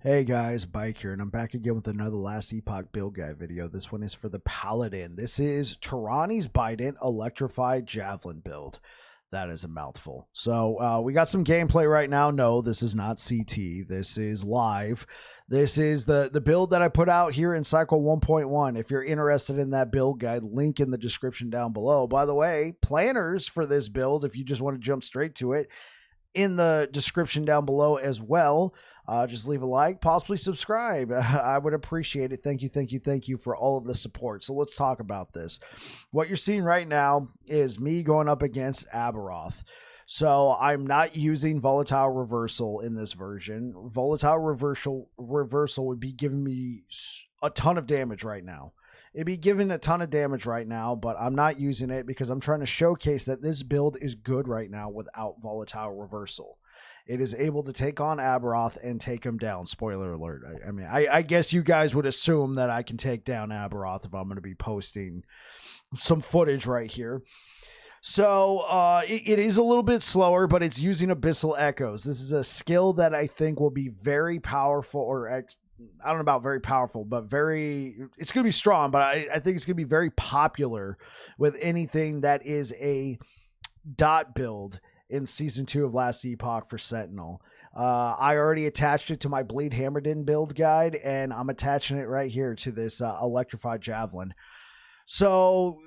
Hey guys, Bike here, and I'm back again with another Last Epoch build guide video. This one is for the Paladin. This is Tyranni's Bident Electrify Javelin build. That is a mouthful. So we got some gameplay right now. No, this is not CT. This is live. This is the build that I put out here in Cycle 1.1. If you're interested in that build guide, link in the description down below. By the way, planners for this build, if you just want to jump straight to it, in the description down below as well. Just leave a like, possibly subscribe. I would appreciate it. Thank you for all of the support. So let's talk about this. What you're seeing right now is me going up against Aberoth. So I'm not using Volatile Reversal in this version. Volatile Reversal would be giving me a ton of damage right now. It'd be giving a ton of damage right now, but I'm not using it because I'm trying to showcase that this build is good right now without Volatile Reversal. It is able to take on Aberoth and take him down. Spoiler alert. I mean, I guess you guys would assume that I can take down Aberoth if I'm going to be posting some footage right here. So it is a little bit slower, but it's using Abyssal Echoes. This is a skill that I think will be very powerful, or I don't know about very powerful, but it's going to be strong, but I think it's going to be very popular with anything that is a dot build in Season 2 of Last Epoch for Sentinel. I already attached it to my Bleed Hammerdin build guide, and I'm attaching it right here to this Electrify Javelin. So,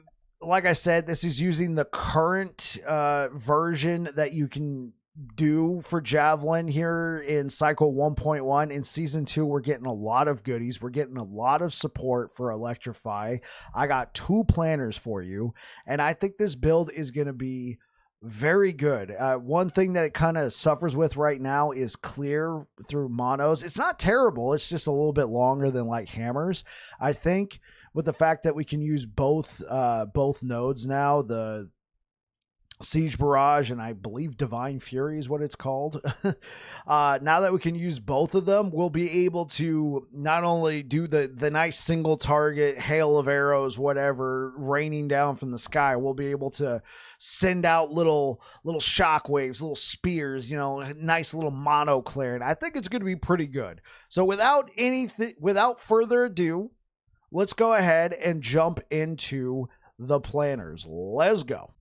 like I said, this is using the current version that you can do for Javelin here in Cycle 1.1. In Season 2, we're getting a lot of goodies. We're getting a lot of support for Electrify. I got 2 planners for you, and I think this build is going to be very good. One thing that it kind of suffers with right now is clear through monos. It's not terrible. It's just a little bit longer than like hammers. I think with the fact that we can use both nodes now, the Siege Barrage and I believe Divine Fury is what it's called. Now that we can use both of them, we'll be able to not only do the nice single target hail of arrows, whatever, raining down from the sky. We'll be able to send out little shockwaves, little spears, you know, nice little mono clearing. I think it's going to be pretty good. So without further ado, let's go ahead and jump into the planners. Let's go.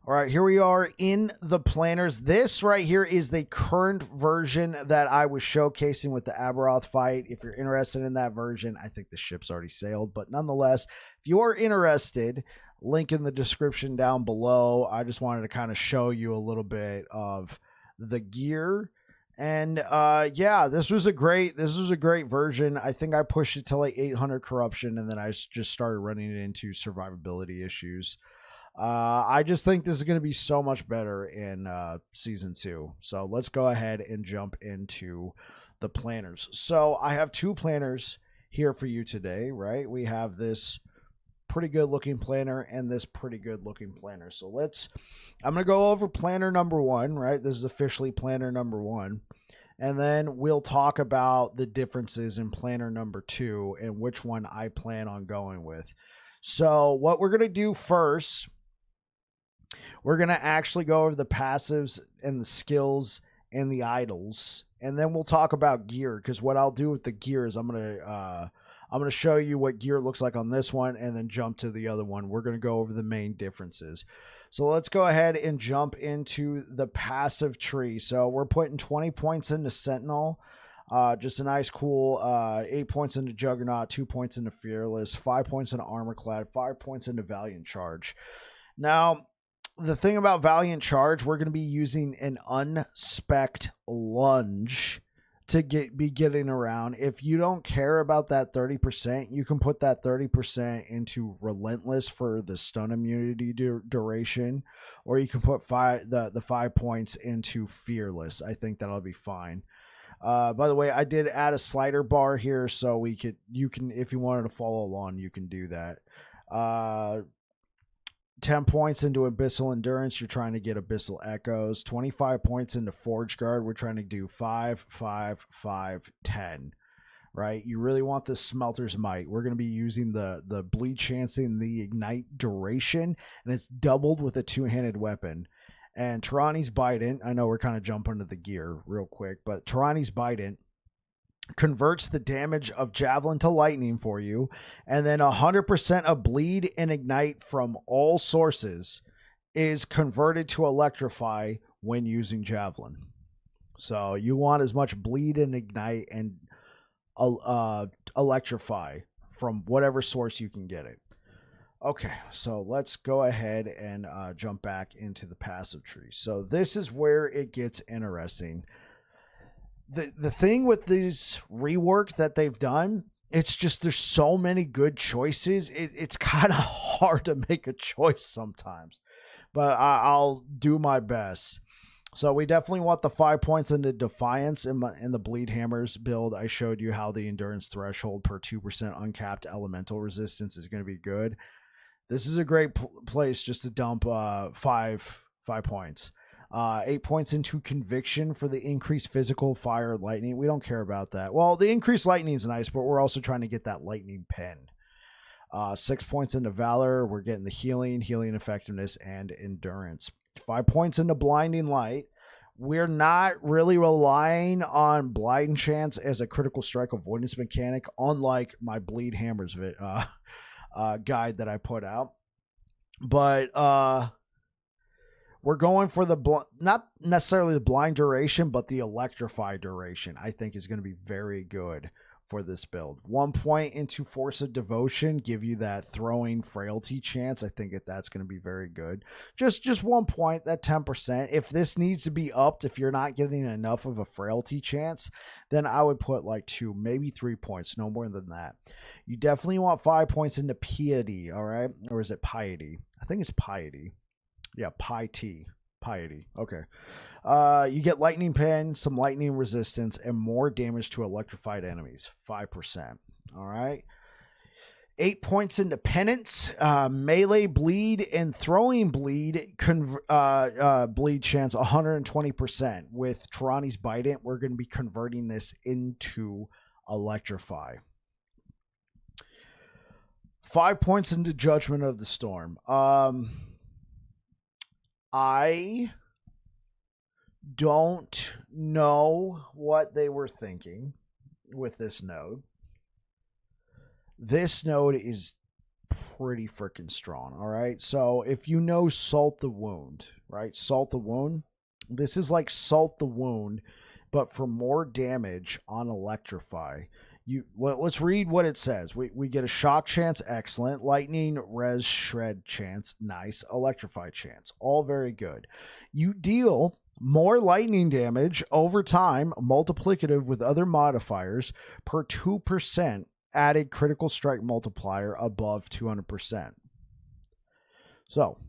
All right, here we are in the planners. This right here is the current version that I was showcasing with the Aberoth fight. If you're interested in that version, I think the ship's already sailed, but nonetheless, if you are interested, link in the description down below. I just wanted to kind of show you a little bit of the gear. And yeah, this was a great version. I think I pushed it to like 800 corruption, and then I just started running it into survivability issues. I just think this is going to be so much better in Season 2. So let's go ahead and jump into the planners. So I have 2 planners here for you today, right? We have this pretty good looking planner and this pretty good looking planner. So I'm going to go over planner number 1, right? This is officially planner number 1. And then we'll talk about the differences in planner number 2 and which one I plan on going with. So what we're going to do first, we're going to actually go over the passives and the skills and the idols. And then we'll talk about gear, because what I'll do with the gear is I'm going to show you what gear looks like on this one and then jump to the other one. We're going to go over the main differences. So let's go ahead and jump into the passive tree. So we're putting 20 points into Sentinel. Just a nice cool 8 points into Juggernaut, 2 points into Fearless, 5 points into Armorclad, 5 points into Valiant Charge. Now, the thing about Valiant Charge, we're going to be using an unspec'd lunge to be getting around. If you don't care about that 30%, you can put that 30% into Relentless for the stun immunity duration, or you can put the 5 points into Fearless. I think that'll be fine. By the way, I did add a slider bar here, so you can, if you wanted to follow along, you can do that. 10 points into Abyssal Endurance, you're trying to get Abyssal Echoes. 25 points into Forge Guard, we're trying to do 5, 5, 5, 10. Right? You really want the Smelter's Might. We're going to be using the Bleed Chancing, the Ignite duration, and it's doubled with a 2-handed weapon. And Tarani's Bident, I know we're kind of jumping to the gear real quick, but Tarani's Bident converts the damage of Javelin to lightning for you, and then 100% of bleed and ignite from all sources is converted to Electrify when using Javelin. So you want as much bleed and ignite and Electrify from whatever source you can get it. Okay, so let's go ahead and jump back into the passive tree. So this is where it gets interesting. The thing with these rework that they've done, it's just there's so many good choices. It's kind of hard to make a choice sometimes, but I'll do my best. So we definitely want the 5 points into Defiance in the Bleed Hammers build. I showed you how the endurance threshold per 2% uncapped elemental resistance is going to be good. This is a great place just to dump 5 points. 8 points into Conviction for the increased physical fire lightning. We don't care about that. Well, the increased lightning is nice, but we're also trying to get that lightning pen. 6 points into Valor. We're getting the healing effectiveness, and endurance. 5 points into Blinding Light. We're not really relying on Blind Chance as a critical strike avoidance mechanic, unlike my Bleed Hammers guide that I put out. But we're going for not necessarily the blind duration, but the Electrify duration, I think is going to be very good for this build. 1 point into Force of Devotion, give you that throwing frailty chance. I think that's going to be very good. Just 1 point, that 10%. If this needs to be upped, if you're not getting enough of a frailty chance, then I would put like 2, maybe 3 points, no more than that. You definitely want 5 points into Piety, all right? Or is it Piety? I think it's Piety. Yeah, Piety. Okay. You get Lightning Pen, some lightning resistance, and more damage to electrified enemies. 5%. All right. 8 points into Penance, melee bleed, and throwing bleed. Bleed chance 120%. With Tarani's Bident, we're going to be converting this into Electrify. 5 points into Judgment of the Storm. I don't know what they were thinking with this node. This node is pretty freaking strong, all right? So if you know Salt the Wound, right? Salt the Wound. This is like Salt the Wound, but for more damage on Electrify. Let's read what it says. We get a shock chance, excellent. Lightning, res, shred chance, nice. Electrify chance, all very good. You deal more lightning damage over time, multiplicative with other modifiers, per 2% added critical strike multiplier above 200%. So,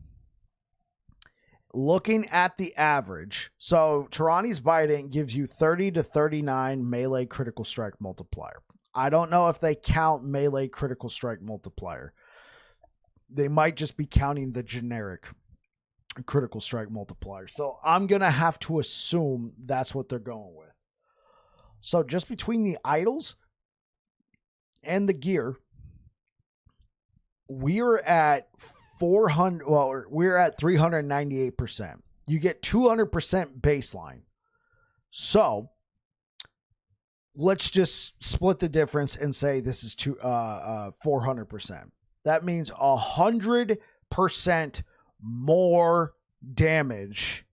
looking at the average, so Tarani's Bident gives you 30 to 39 melee critical strike multiplier. I don't know if they count melee critical strike multiplier. They might just be counting the generic critical strike multiplier. So I'm going to have to assume that's what they're going with. So just between the idols and the gear, we're at 398%. You get 200% baseline. So let's just split the difference and say this is 400%. That means 100% more damage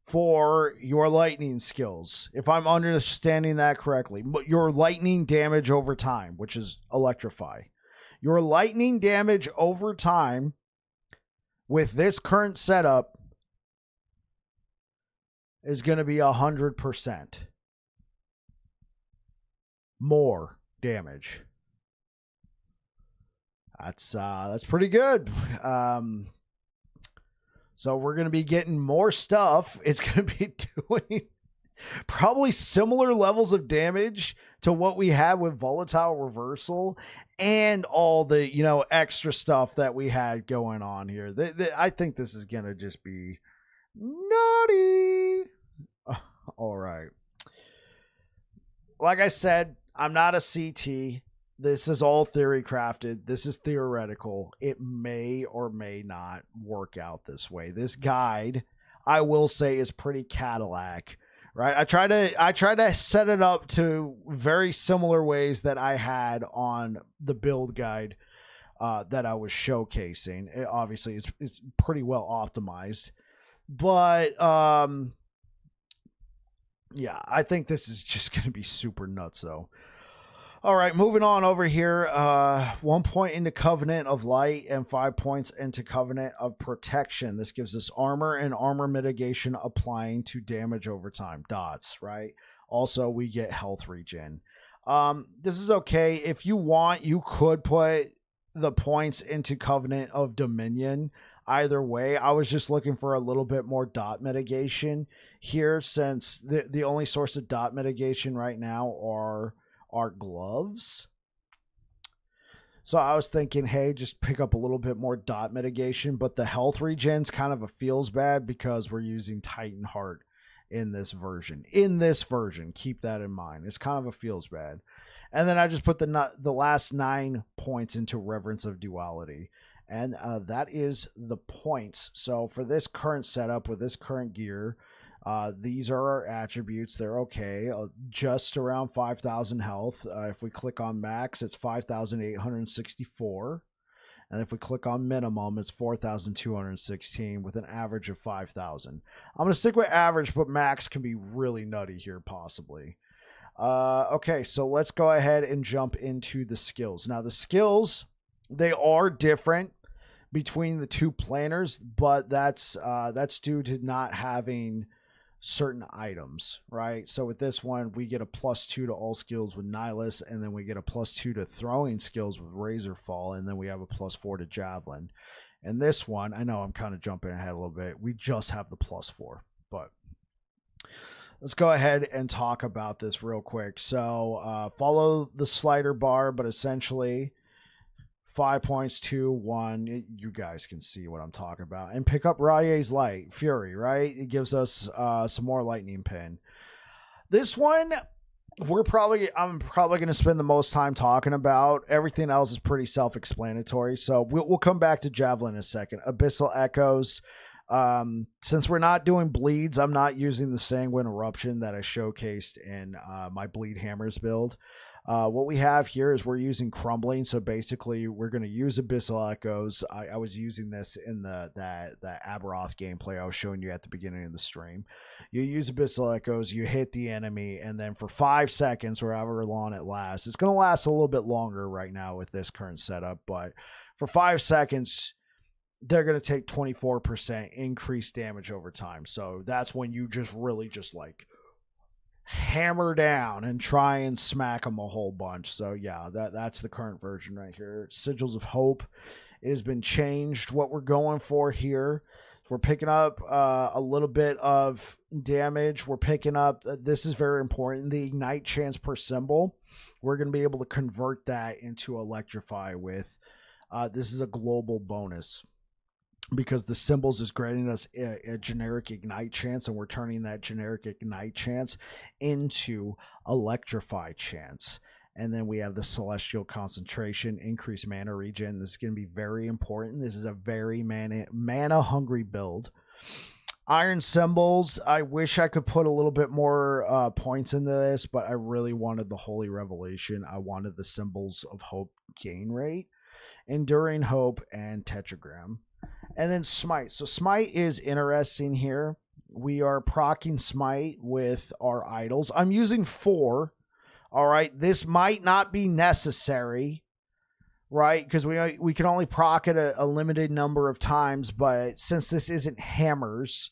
for your lightning skills, if I'm understanding that correctly. But your lightning damage over time, which is Electrify. Your lightning damage over time with this current setup is going to be 100% more damage. That's pretty good. So we're going to be getting more stuff. It's going to be doing probably similar levels of damage to what we had with Volatile Reversal and all the, extra stuff that we had going on here. I think this is going to just be nutty. All right. Like I said, I'm not a CT. This is all theory crafted. This is theoretical. It may or may not work out this way. This guide, I will say, is pretty Cadillac, right? I try to set it up to very similar ways that I had on the build guide that I was showcasing. Obviously, it's pretty well optimized, but yeah, I think this is just going to be super nuts, though. All right, moving on over here. 1 point into Covenant of Light and 5 points into Covenant of Protection. This gives us armor and armor mitigation applying to damage over time. Dots, right? Also, we get health regen. This is okay. If you want, you could put the points into Covenant of Dominion. Either way, I was just looking for a little bit more dot mitigation here, since the only source of dot mitigation right now are gloves. So I was thinking, hey, just pick up a little bit more dot mitigation, but the health regen's kind of a feels bad because we're using Titan Heart in this version. Keep that in mind. It's kind of a feels bad. And then I just put the last 9 points into Reverence of Duality. And that is the points. So for this current setup with this current gear, these are our attributes. They're okay. Just around 5,000 health. If we click on max, it's 5,864. And if we click on minimum, it's 4,216 with an average of 5,000. I'm going to stick with average, but max can be really nutty here, possibly. Okay, so let's go ahead and jump into the skills. Now, the skills, they are different between the two planners, but that's due to not having certain items, right? So with this one, we get a +2 to all skills with Nihilus, and then we get a +2 to throwing skills with Razor Fall, and then we have a +4 to Javelin. And this one, I know I'm kind of jumping ahead a little bit, we just have the +4, but let's go ahead and talk about this real quick. So follow the slider bar, but essentially 5 points, 2, 1. You guys can see what I'm talking about. And pick up Rye's Light Fury, right? It gives us some more lightning pin. This one, I'm probably going to spend the most time talking about. Everything else is pretty self-explanatory. So we'll come back to Javelin in a second. Abyssal Echoes. Since we're not doing bleeds, I'm not using the Sanguine Eruption that I showcased in my Bleed Hammers build. What we have here is we're using Crumbling. So basically we're going to use Abyssal Echoes. I was using this in that Aberoth gameplay I was showing you at the beginning of the stream. You use Abyssal Echoes, you hit the enemy, and then for 5 seconds or however long it lasts, it's going to last a little bit longer right now with this current setup, but for 5 seconds, they're going to take 24% increased damage over time. So that's when you just really just like hammer down and try and smack them a whole bunch. So yeah, that's the current version right here. Sigils of Hope. It has been changed. What we're going for here, we're picking up a little bit of damage. We're picking up, this is very important, the ignite chance per symbol. We're going to be able to convert that into Electrify with, this is a global bonus, because the symbols is granting us a generic ignite chance, and we're turning that generic ignite chance into Electrify chance. And then we have the Celestial Concentration, increased mana regen. This is going to be very important. This is a very mana hungry build. Iron Symbols, I wish I could put a little bit more points into this, but I really wanted the Holy Revelation. I wanted the Symbols of Hope gain rate, Enduring Hope, and Tetragram. And then Smite. So Smite is interesting here. We are proccing Smite with our idols. I'm using 4. All right. This might not be necessary, right? Because we can only proc it a limited number of times. But since this isn't hammers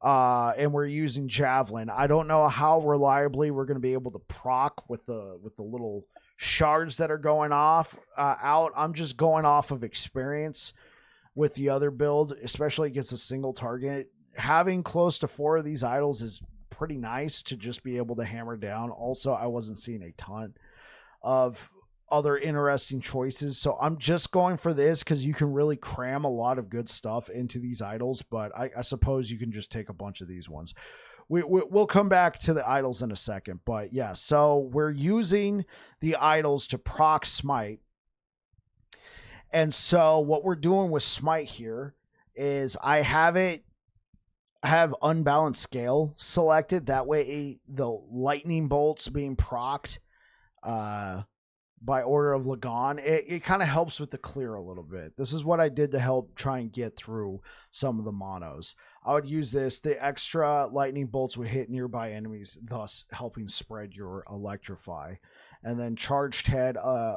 and we're using Javelin, I don't know how reliably we're going to be able to proc with the little shards that are going off out. I'm just going off of experience with the other build, especially against a single target. Having close to 4 of these idols is pretty nice to just be able to hammer down. Also, I wasn't seeing a ton of other interesting choices, so I'm just going for this because you can really cram a lot of good stuff into these idols, but I suppose you can just take a bunch of these ones. we'll come back to the idols in a second, but yeah, so we're using the idols to proc smite. And so what we're doing with smite here is I have unbalanced scale selected. That way the lightning bolts being procced by order of Lagan, it kind of helps with the clear a little bit. This is what I did to help try and get through some of the monos. I would use this. The extra lightning bolts would hit nearby enemies, thus helping spread your Electrify. And then charged head,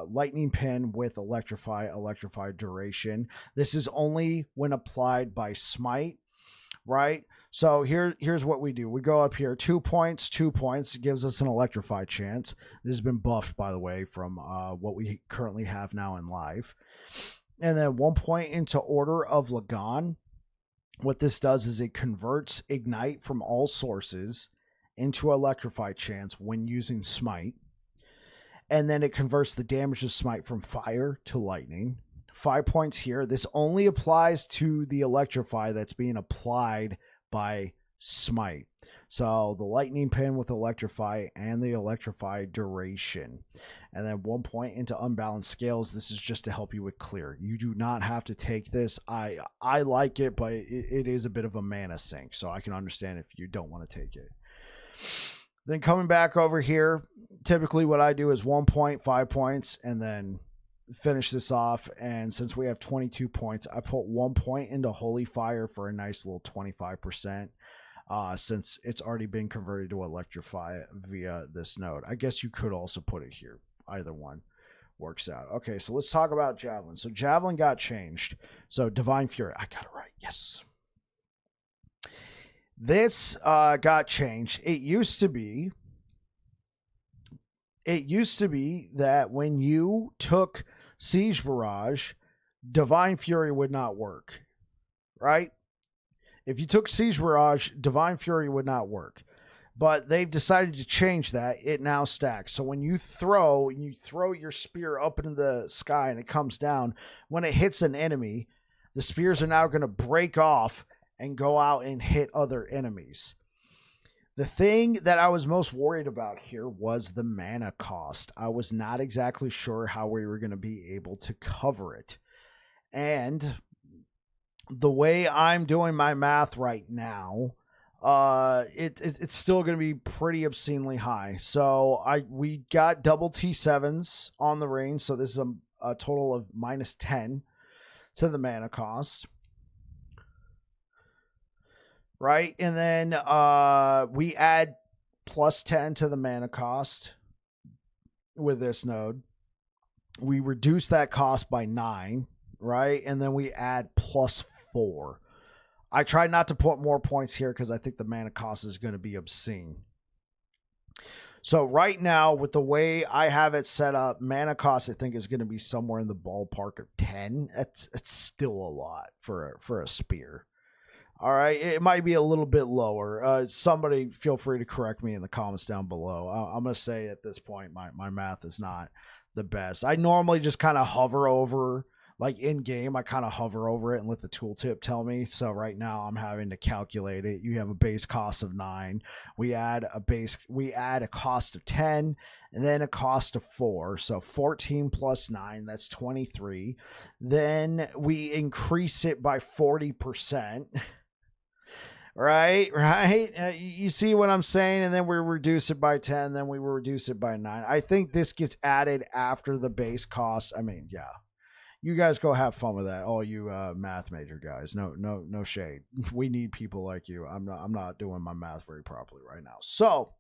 lightning pin with Electrify duration. This is only when applied by smite, right? So here's what we do. We go up here, 2 points, 2 points. It gives us an Electrify chance. This has been buffed, by the way, from what we currently have now in live. And then 1 point into Order of Lagan. What this does is it converts Ignite from all sources into Electrify chance when using Smite. And then it converts the damage of Smite from fire to lightning. 5 points here. This only applies to the Electrify that's being applied by smite. So the lightning pin with Electrify and the Electrify duration. And then 1 point into unbalanced scales. This is just to help you with clear. You do not have to take this. I like it, but it is a bit of a mana sink. So I can understand if you don't want to take it. Then coming back over here, typically what I do is 1 point, 5 points, and then finish this off. And since we have 22 points, I put 1 point into Holy Fire for a nice little 25%, since it's already been converted to Electrify via this node. I guess you could also put it here. Either one works out. Okay, so let's talk about Javelin. So Javelin got changed. So Divine Fury, I got it right. Yes. This got changed. It used to be that when you took Siege Barrage, Divine Fury would not work, right? If you took Siege Barrage, Divine Fury would not work. But they've decided to change that. It now stacks. So when you throw your spear up into the sky and it comes down, when it hits an enemy, the spears are now going to break off and go out and hit other enemies. The thing that I was most worried about here was the mana cost. I was not exactly sure how we were going to be able to cover it. And the way I'm doing my math right now, it's still going to be pretty obscenely high. So we got double T7s on the range. So this is a total of -10 to the mana cost. Right, and then we add +10 to the mana cost with this node. We reduce that cost by 9, right? And then we add +4. I try not to put more points here because I think the mana cost is going to be obscene. So right now, with the way I have it set up, mana cost I think is going to be somewhere in the ballpark of 10. It's still a lot for a spear. All right, it might be a little bit lower. Somebody feel free to correct me in the comments down below. I'm going to say at this point, my math is not the best. I normally just kind of hover over, like in game, I kind of hover over it and let the tooltip tell me. So right now I'm having to calculate it. You have a base cost of 9. We add a cost of 10 and then a cost of 4. So 14 plus 9, that's 23. Then we increase it by 40%. Right. You see what I'm saying? And then we reduce it by 10, then we reduce it by 9. I think this gets added after the base cost. I mean, yeah, you guys go have fun with that. All you math major guys. No shade. We need people like you. I'm not doing my math very properly right now. So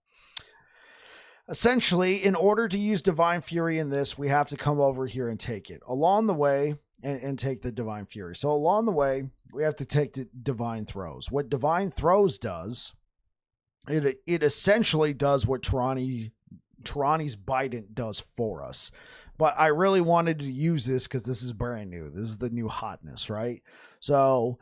essentially, in order to use Divine Fury in this, we have to come over here and take it along the way and take the Divine Fury. So along the way, we have to take the Divine Throws. What Divine Throws does, it essentially does what Tirani's Bident does for us. But I really wanted to use this because this is brand new. This is the new hotness, right? So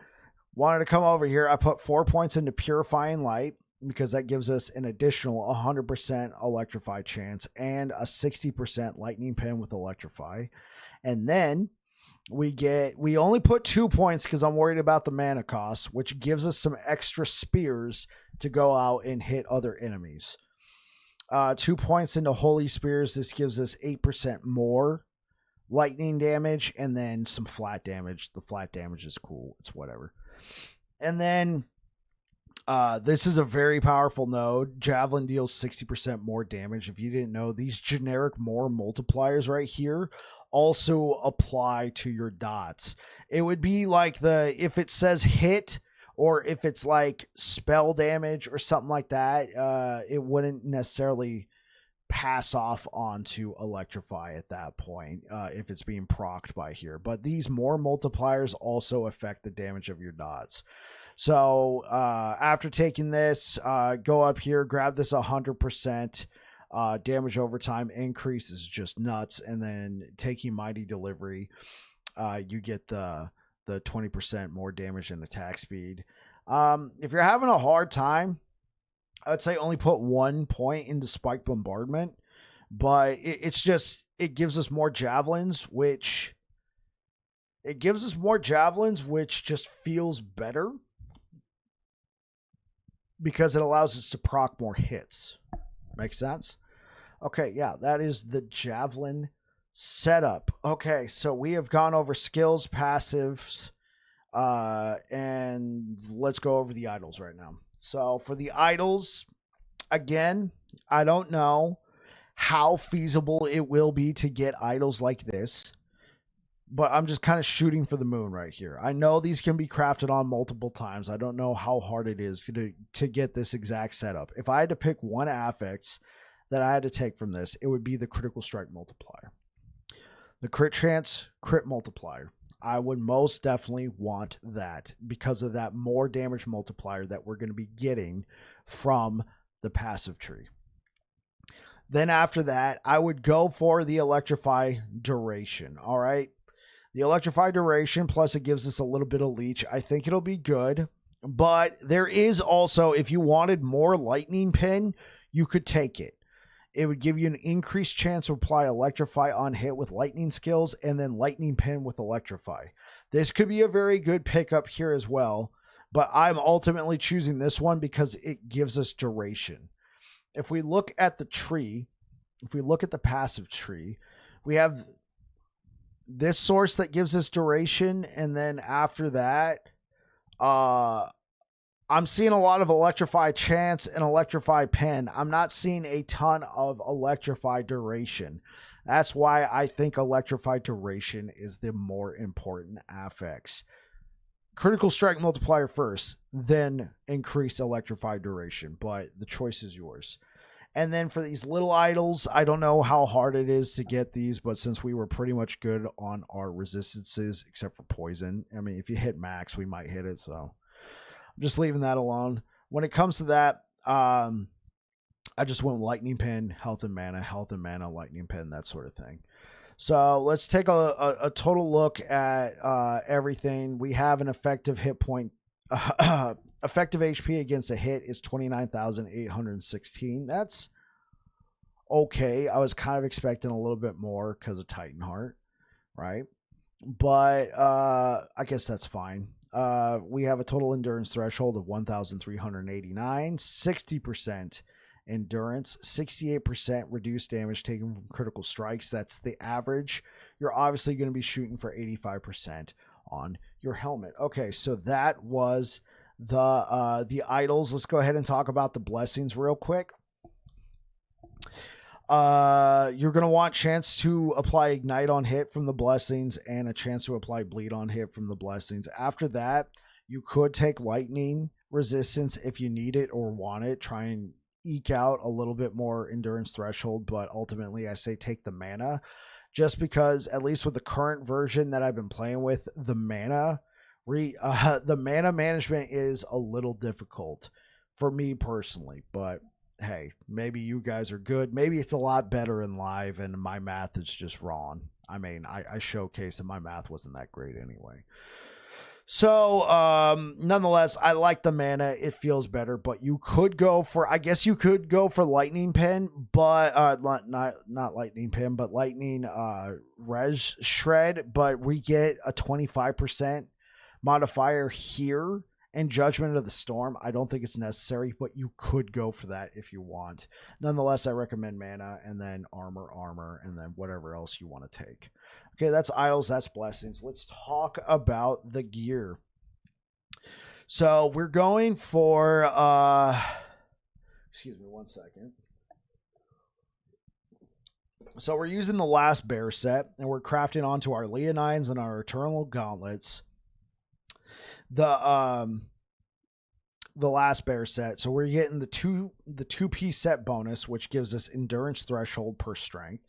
wanted to come over here. I put 4 points into Purifying Light because that gives us an additional 100% Electrify chance and a 60% Lightning Pin with Electrify. And then we only put 2 points because I'm worried about the mana cost, which gives us some extra spears to go out and hit other enemies. 2 points into Holy Spears. This gives us 8% more lightning damage, and then some flat damage. The flat damage is cool. It's whatever. And then this is a very powerful node. Javelin deals 60% more damage. If you didn't know, these generic more multipliers right here also apply to your dots. It would be like if it says hit, or if it's like spell damage or something like that, it wouldn't necessarily pass off onto Electrify at that point if it's being procced by here. But these more multipliers also affect the damage of your dots. So after taking this, go up here, grab this 100%. Damage over time increase is just nuts. And then taking Mighty Delivery, you get the 20% more damage and attack speed. If you're having a hard time, I would say only put 1 point into Spike Bombardment, but it gives us more javelins, which just feels better because it allows us to proc more hits. Makes sense? Okay, yeah, that is the Javelin setup. Okay, so we have gone over skills, passives, and let's go over the idols right now. So for the idols, again, I don't know how feasible it will be to get idols like this, but I'm just kind of shooting for the moon right here. I know these can be crafted on multiple times. I don't know how hard it is to get this exact setup. If I had to pick one affix that I had to take from this, it would be the critical strike multiplier. The crit chance, crit multiplier. I would most definitely want that because of that more damage multiplier that we're going to be getting from the passive tree. Then after that, I would go for the Electrify duration. All right. The Electrify duration, plus it gives us a little bit of leech. I think it'll be good. But there is also, if you wanted more lightning pin, you could take it. It would give you an increased chance to apply Electrify on hit with lightning skills and then lightning pin with Electrify. This could be a very good pickup here as well, but I'm ultimately choosing this one because it gives us duration. If we look at the tree, if we look at the passive tree, we have this source that gives us duration, and then after that, I'm seeing a lot of Electrify chance and Electrify pen. I'm not seeing a ton of Electrify duration. That's why I think Electrify duration is the more important affix. Critical strike multiplier first, then increase Electrify duration, but the choice is yours. And then for these little idols, I don't know how hard it is to get these, but since we were pretty much good on our resistances, except for poison, I mean, if you hit max, we might hit it, so I'm just leaving that alone. When it comes to that, I just went lightning pin, health and mana, lightning pin, that sort of thing. So let's take a total look at everything. We have an effective hit point. Effective HP against a hit is 29,816. That's okay. I was kind of expecting a little bit more because of Titan Heart, right? But I guess that's fine. We have a total endurance threshold of 1,389, 60% endurance, 68% reduced damage taken from critical strikes. That's the average. You're obviously going to be shooting for 85% on your helmet. Okay, so that was the idols. Let's go ahead and talk about the blessings real quick. You're going to want chance to apply ignite on hit from the blessings and a chance to apply bleed on hit from the blessings. After that, you could take lightning resistance if you need it or want it. Try and eke out a little bit more endurance threshold, but ultimately I say take the mana, just because at least with the current version that I've been playing with, the mana management is a little difficult for me personally, but hey, maybe you guys are good. Maybe it's a lot better in live and my math is just wrong. I mean, I showcased and my math wasn't that great anyway. So, nonetheless, I like the mana. It feels better, but you could go for, I guess you could go for lightning pin, but, not lightning pin, but lightning, res shred, but we get a 25% modifier here and Judgment of the Storm. I don't think it's necessary, but you could go for that if you want. Nonetheless, I recommend mana and then armor, and then whatever else you want to take. Okay, that's idols, that's blessings. Let's talk about the gear. So we're going for excuse me one second. So we're using the last bear set, and we're crafting onto our Leonines and our Eternal Gauntlets the last bear set. So we're getting the two-piece set bonus, which gives us endurance threshold per strength.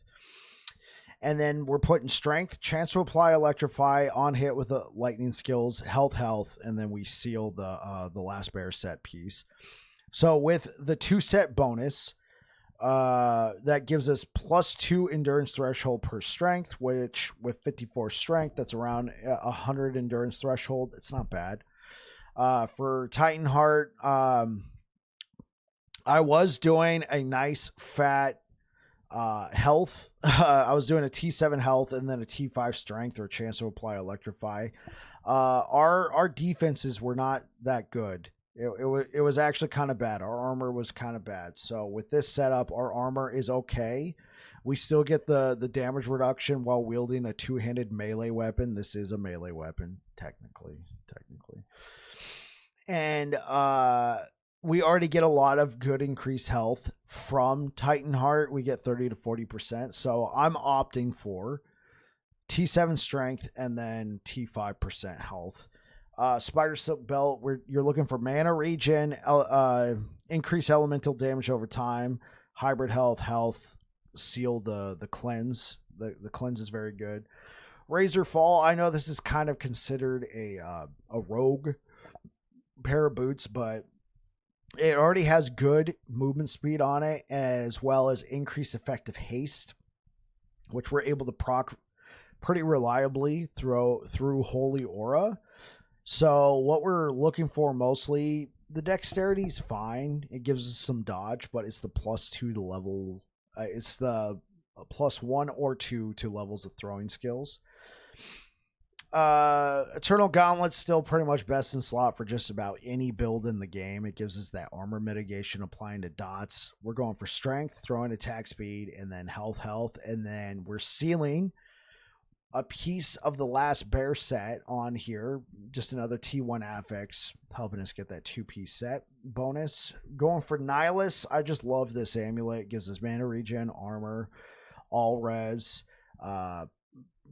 And then we're putting strength, chance to apply electrify on hit with the lightning skills, health, and then we seal the last bear set piece. So with the 2-set bonus, that gives us +2 endurance threshold per strength, which with 54 strength, that's around 100 endurance threshold. It's not bad. For Titan Heart, I was doing a nice fat health. I was doing a T7 health and then a T5 strength or a chance to apply electrify. Our defenses were not that good. It was actually kind of bad. Our armor was kind of bad. So with this setup, our armor is okay. We still get the damage reduction while wielding a two-handed melee weapon. This is a melee weapon, technically. And we already get a lot of good increased health from Titan Heart. We get 30 to 40%. So I'm opting for T7 strength and then T5% health. Spider Silk Belt, you're looking for mana regen, increase elemental damage over time, hybrid health, seal the cleanse. The cleanse is very good. Razor Fall, I know this is kind of considered a rogue pair of boots, but it already has good movement speed on it, as well as increased effective haste, which we're able to proc pretty reliably through Holy Aura. So what we're looking for mostly, the dexterity is fine. It gives us some dodge, but it's the +2 to level. It's the +1 or 2 to levels of throwing skills. Eternal Gauntlet's still pretty much best in slot for just about any build in the game. It gives us that armor mitigation applying to dots. We're going for strength, throwing attack speed, and then health, and then we're sealing a piece of the last bear set on here, just another T1 affix, helping us get that 2-piece set bonus. Going for Nihilus, I just love this amulet. It gives us mana regen, armor, all res,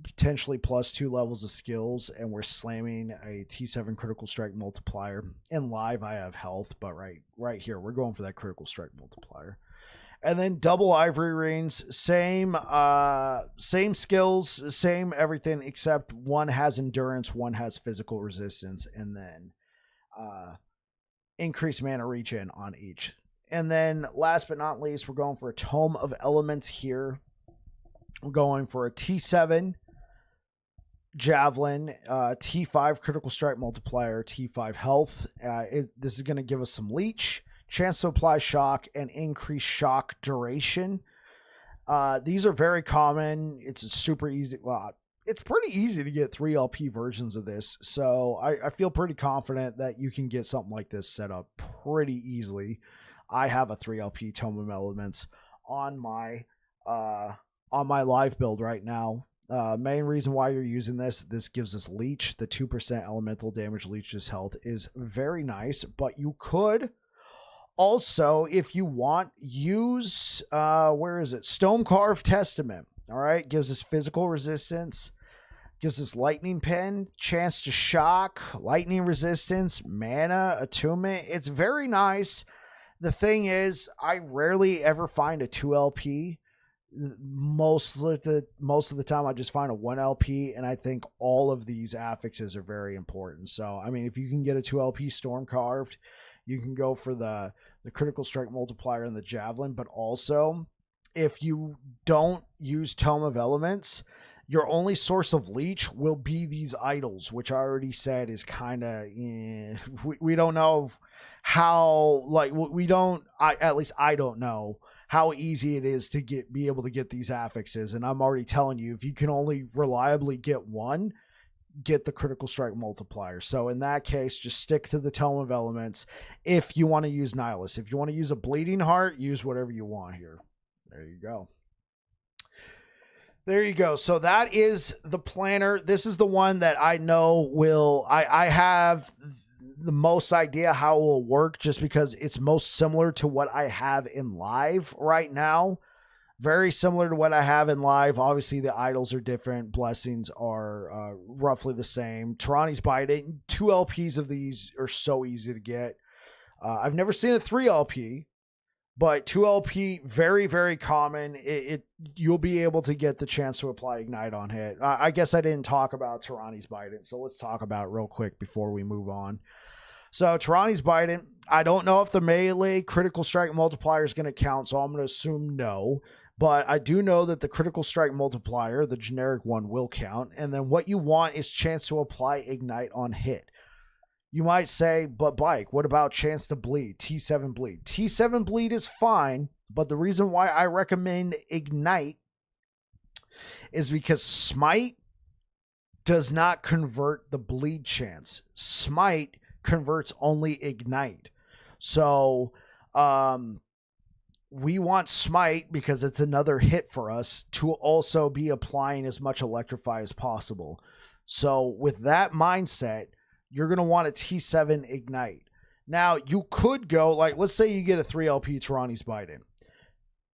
potentially +2 levels of skills, and we're slamming a T7 critical strike multiplier. In live, I have health, but right here, we're going for that critical strike multiplier. And then double ivory rings, same skills, same everything, except one has endurance, one has physical resistance, and then increased mana regen on each. And then last but not least, we're going for a Tome of Elements here. We're going for a T7 Javelin, T5 critical strike multiplier, T5 health. This is going to give us some leech, chance to apply shock, and increase shock duration. These are very common. It's super easy. Well, it's pretty easy to get 3 LP versions of this. So I feel pretty confident that you can get something like this set up pretty easily. I have a 3 LP Tome of Elements on my live build right now. Main reason why you're using this gives us leech. The 2% elemental damage leeches health is very nice, but you could also, if you want, use, where is it? Stonecarved Testament. All right. Gives us physical resistance, gives us lightning pen, chance to shock, lightning resistance, mana, attunement. It's very nice. The thing is, I rarely ever find a 2 LP. Most of the time I just find a 1 LP, and I think all of these affixes are very important. So, I mean, if you can get a 2 LP Storm Carved, you can go for the critical strike multiplier and the Javelin, but also if you don't use Tome of Elements, your only source of leech will be these idols, which I already said is kind of, we don't know how, like, at least I don't know how easy it is to be able to get these affixes. And I'm already telling you, if you can only reliably get one, get the critical strike multiplier. So in that case, just stick to the Tome of Elements if you want to use Nihilus. If you want to use a Bleeding Heart, use whatever you want here. There you go. There you go. So that is the planner. This is the one that I know I have the most idea how it will work, just because it's most similar to what I have in live right now. Very similar to what I have in live. Obviously, the idols are different. Blessings are roughly the same. Tarani's Bident. 2 LPs of these are so easy to get. I've never seen a 3 LP, but 2 LP, very, very common. You'll be able to get the chance to apply Ignite on hit. I guess I didn't talk about Tarani's Bident, so let's talk about it real quick before we move on. So Tarani's Bident, I don't know if the melee critical strike multiplier is going to count, so I'm going to assume no. But I do know that the critical strike multiplier, the generic one, will count. And then what you want is chance to apply Ignite on hit. You might say, but Bike, what about chance to bleed? T7 bleed. T7 bleed is fine, but the reason why I recommend Ignite is because Smite does not convert the bleed chance. Smite converts only Ignite. So we want Smite, because it's another hit for us, to also be applying as much Electrify as possible. So with that mindset, you're going to want a T7 Ignite. Now, you could go, like, let's say you get a 3 LP Tarani's Bident.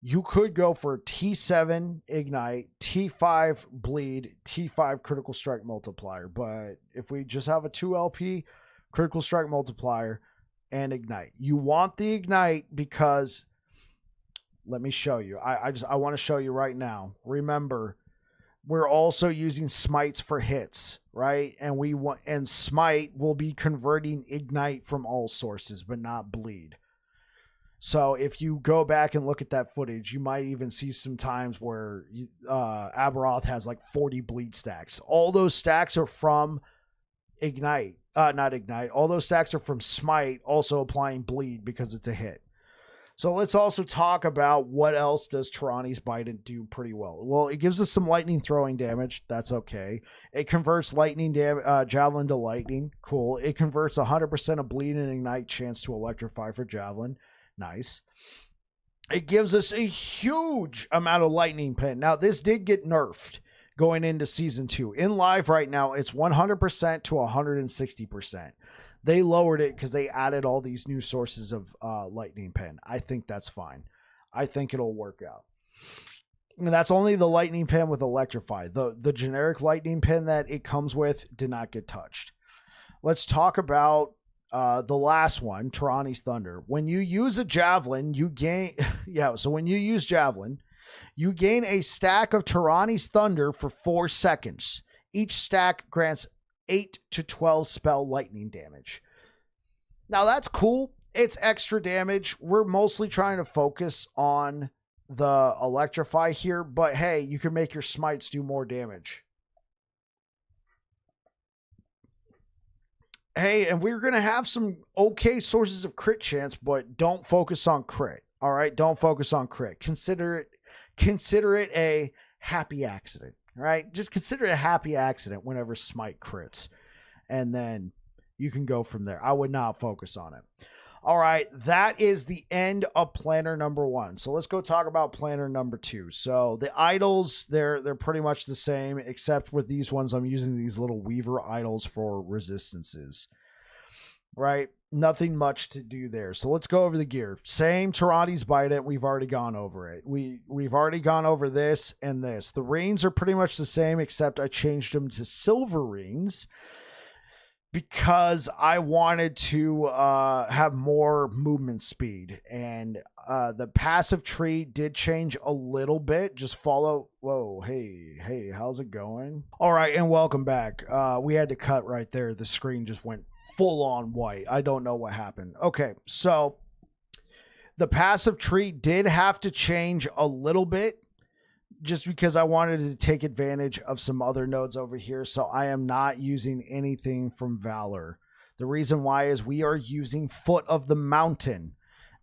You could go for T7 Ignite, T5 Bleed, T5 Critical Strike Multiplier. But if we just have a 2 LP Critical Strike Multiplier and Ignite, you want the Ignite because, let me show you. I want to show you right now. Remember, we're also using smites for hits, right? And smite will be converting Ignite from all sources, but not bleed. So if you go back and look at that footage, you might even see some times where Aberoth has like 40 bleed stacks. All those stacks are from Ignite, not Ignite. All those stacks are from smite, also applying bleed because it's a hit. So let's also talk about what else does Tarani's Bident do pretty well. Well, it gives us some lightning throwing damage. That's okay. It converts lightning Javelin to lightning. Cool. It converts 100% of bleed and ignite chance to electrify for Javelin. Nice. It gives us a huge amount of lightning pin. Now, this did get nerfed going into season 2. In live right now, it's 100% to 160%. They lowered it because they added all these new sources of lightning pin. I think that's fine. I think it'll work out. And that's only the lightning pin with Electrify. The generic lightning pin that it comes with did not get touched. Let's talk about the last one, Tarani's Thunder. When you use a Javelin, you gain... so when you use Javelin, you gain a stack of Tarani's Thunder for 4 seconds. Each stack grants 8 to 12 spell lightning damage. Now that's cool. It's extra damage. We're mostly trying to focus on the Electrify here, but hey, you can make your smites do more damage. Hey, and we're going to have some okay sources of crit chance, but don't focus on crit. All right. Don't focus on crit. Consider it a happy accident. Right? Just consider it a happy accident whenever smite crits. And then you can go from there. I would not focus on it. All right. That is the end of planner number 1. So let's go talk about planner number 2. So the idols, they're pretty much the same, except with these ones, I'm using these little Weaver idols for resistances. Right? Nothing much to do there. So let's go over the gear. Same Tarani's Bident. We've already gone over it. We've already gone over this and this. The rings are pretty much the same, except I changed them to silver rings because I wanted to have more movement speed. And the passive tree did change a little bit. Just follow. Whoa, hey, how's it going? All right, and welcome back. We had to cut right there. The screen just went full on white. I don't know what happened. Okay, so the passive tree did have to change a little bit just because I wanted to take advantage of some other nodes over here. So I am not using anything from Valor. The reason why is we are using Foot of the Mountain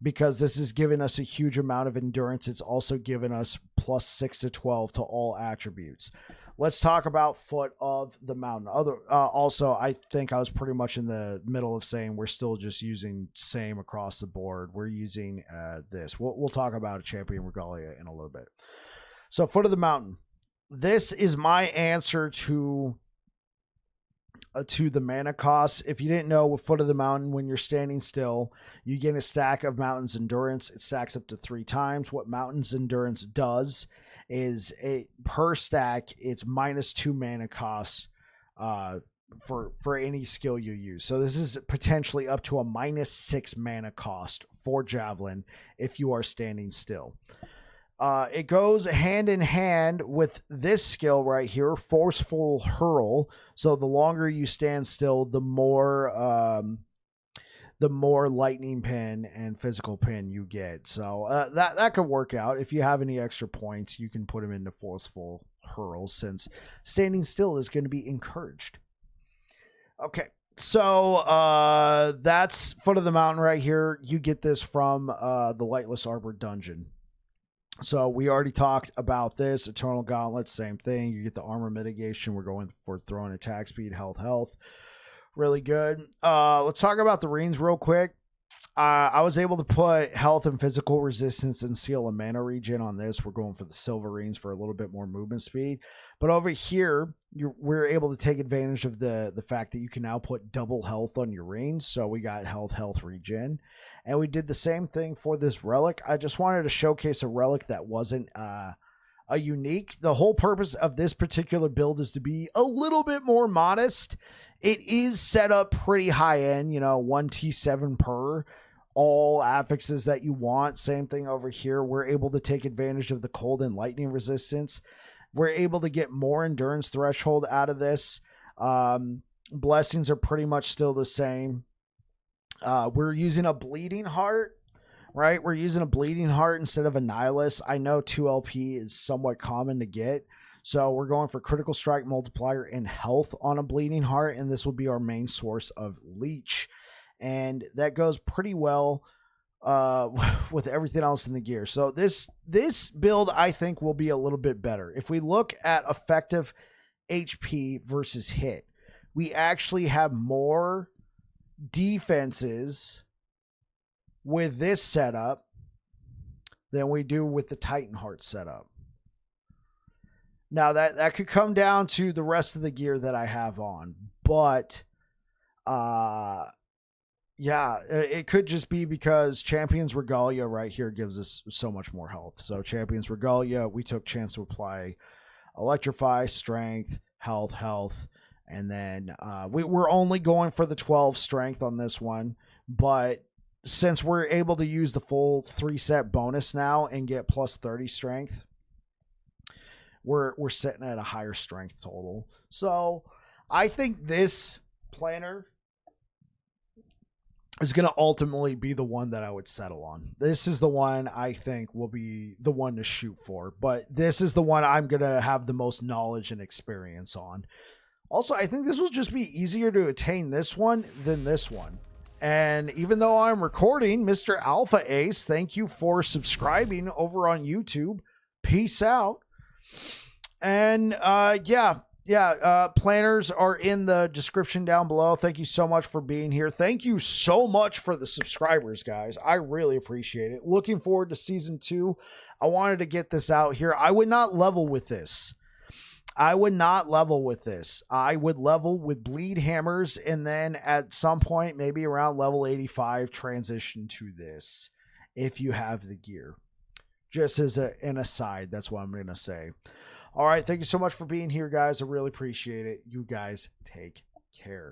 because this is giving us a huge amount of endurance. It's also given us plus 6 to 12 to all attributes. let's talk about foot of the mountain. Also, I think I was pretty much in the middle of saying we're still just using same across the board. We're using this. We'll talk about a champion regalia in a little bit. So foot of the mountain. This is my answer to the mana cost. If you didn't know, with foot of the mountain, when you're standing still, you get a stack of mountain's endurance. It stacks up to 3 times. What mountain's endurance does is per stack, it's -2 mana cost for any skill you use. So this is potentially up to a -6 mana cost for Javelin if you are standing still. It goes hand in hand with this skill right here, Forceful Hurl. So the longer you stand still, the more lightning pin and physical pin you get. So that could work out. If you have any extra points, you can put them into Forceful Hurl, since standing still is going to be encouraged. Okay. So that's foot of the mountain right here. You get this from the Lightless Arbor dungeon. So we already talked about this. Eternal Gauntlet, same thing. You get the armor mitigation. We're going for throwing attack speed, health. Really good. Let's talk about the runes real quick. I was able to put health and physical resistance and seal a mana regen on this. We're going for the silver runes for a little bit more movement speed. But over here, we're able to take advantage of the fact that you can now put double health on your runes. So we got health regen. And we did the same thing for this relic. I just wanted to showcase a relic that wasn't a unique. The whole purpose of this particular build is to be a little bit more modest. It is set up pretty high end, 1 T7 per, all affixes that you want. Same thing over here. We're able to take advantage of the cold and lightning resistance. We're able to get more endurance threshold out of this. Blessings are pretty much still the same. We're using a bleeding heart. Right, we're using a bleeding heart instead of a nihilist. I know 2 LP is somewhat common to get, so we're going for critical strike multiplier and health on a bleeding heart, and this will be our main source of leech, and that goes pretty well with everything else in the gear. So this build, I think, will be a little bit better. If we look at effective HP versus hit, we actually have more defenses with this setup than we do with the Titan Heart setup. Now that could come down to the rest of the gear that I have on, but yeah, it could just be because Champion's Regalia right here gives us so much more health. So Champion's Regalia, we took chance to apply Electrify, Strength, Health, and then we're only going for the 12 Strength on this one, but since we're able to use the full 3-set bonus now and get plus 30 strength, we're sitting at a higher strength total. So I think this planner is going to ultimately be the one that I would settle on. This is the one I think will be the one to shoot for, but this is the one I'm going to have the most knowledge and experience on. Also, I think this will just be easier to attain this one than this one. And even though I'm recording, Mr. Alpha Ace, thank you for subscribing over on YouTube. Peace out. And planners are in the description down below. Thank you so much for being here. Thank you so much for the subscribers, guys. I really appreciate it. Looking forward to season 2. I wanted to get this out here. I would not level with this. I would level with bleed hammers, and then at some point, maybe around level 85, transition to this if you have the gear. Just as an aside, that's what I'm going to say. All right, thank you so much for being here, guys. I really appreciate it. You guys take care.